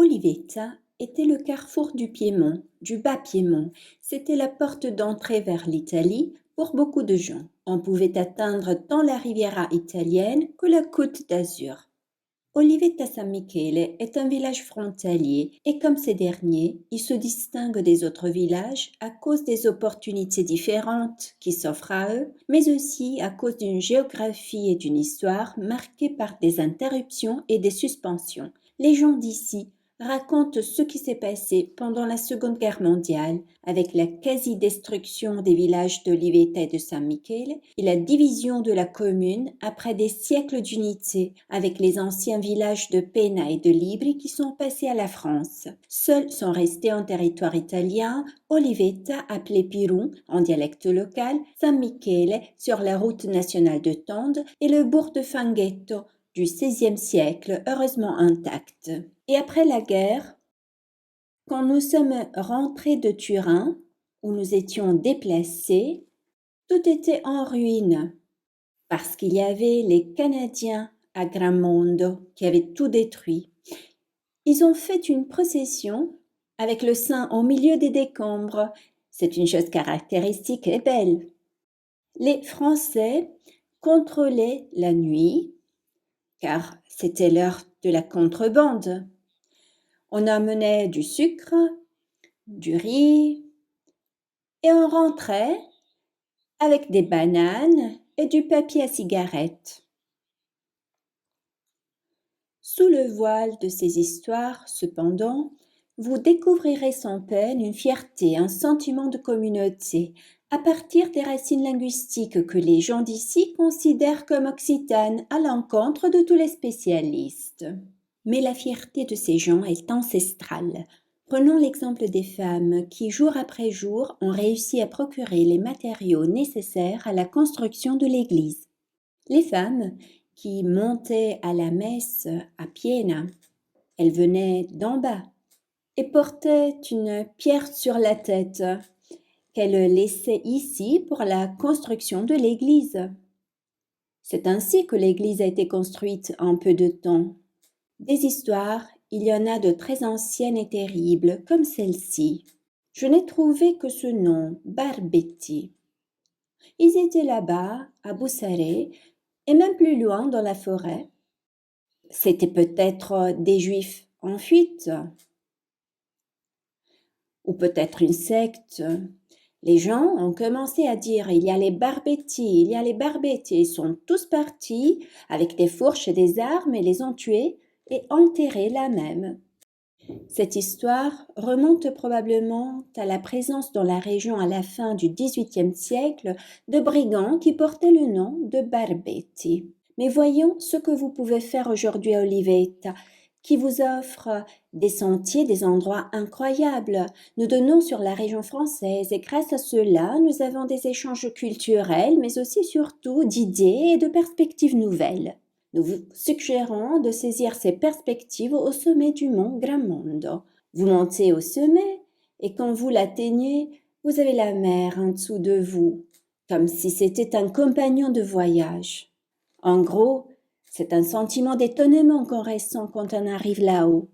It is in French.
Olivetta était le carrefour du Piémont, du Bas-Piémont. C'était la porte d'entrée vers l'Italie pour beaucoup de gens. On pouvait atteindre tant la Riviera italienne que la Côte d'Azur. Olivetta San Michele est un village frontalier et comme ces derniers, il se distingue des autres villages à cause des opportunités différentes qui s'offrent à eux, mais aussi à cause d'une géographie et d'une histoire marquées par des interruptions et des suspensions. Les gens d'ici raconte ce qui s'est passé pendant la Seconde Guerre mondiale avec la quasi-destruction des villages d'Olivetta et de San Michele et la division de la commune après des siècles d'unité avec les anciens villages de Pena et de Libri qui sont passés à la France. Seuls sont restés en territoire italien Olivetta appelé Piron en dialecte local, San Michele sur la route nationale de Tende et le bourg de Fanghetto du XVIe siècle, heureusement intact. Et après la guerre, quand nous sommes rentrés de Turin, où nous étions déplacés, tout était en ruine, parce qu'il y avait les Canadiens à Gramondo qui avaient tout détruit. Ils ont fait une procession avec le saint au milieu des décombres. C'est une chose caractéristique et belle. Les Français contrôlaient la nuit, car c'était l'heure de la contrebande. On amenait du sucre, du riz, et on rentrait avec des bananes et du papier à cigarette. Sous le voile de ces histoires, cependant, vous découvrirez sans peine une fierté, un sentiment de communauté, à partir des racines linguistiques que les gens d'ici considèrent comme occitanes à l'encontre de tous les spécialistes. Mais la fierté de ces gens est ancestrale. Prenons l'exemple des femmes qui, jour après jour, ont réussi à procurer les matériaux nécessaires à la construction de l'église. Les femmes qui montaient à la messe à Piena, elles venaient d'en bas et portaient une pierre sur la tête qu'elles laissaient ici pour la construction de l'église. C'est ainsi que l'église a été construite en peu de temps. Des histoires, il y en a de très anciennes et terribles, comme celle-ci. Je n'ai trouvé que ce nom, Barbetti. Ils étaient là-bas, à Bussaré, et même plus loin dans la forêt. C'était peut-être des Juifs en fuite, ou peut-être une secte. Les gens ont commencé à dire « il y a les Barbetti, il y a les Barbetti ». Ils sont tous partis avec des fourches et des armes et les ont tués et enterrés là même. Cette histoire remonte probablement à la présence dans la région à la fin du XVIIIe siècle de brigands qui portaient le nom de Barbetti. Mais voyons ce que vous pouvez faire aujourd'hui à Olivetta, qui vous offre des sentiers, des endroits incroyables. Nous donnons sur la région française et grâce à cela, nous avons des échanges culturels, mais aussi surtout d'idées et de perspectives nouvelles. Nous vous suggérons de saisir ces perspectives au sommet du mont Gramondo. Vous montez au sommet et quand vous l'atteignez, vous avez la mer en dessous de vous, comme si c'était un compagnon de voyage. En gros, c'est un sentiment d'étonnement qu'on ressent quand on arrive là-haut.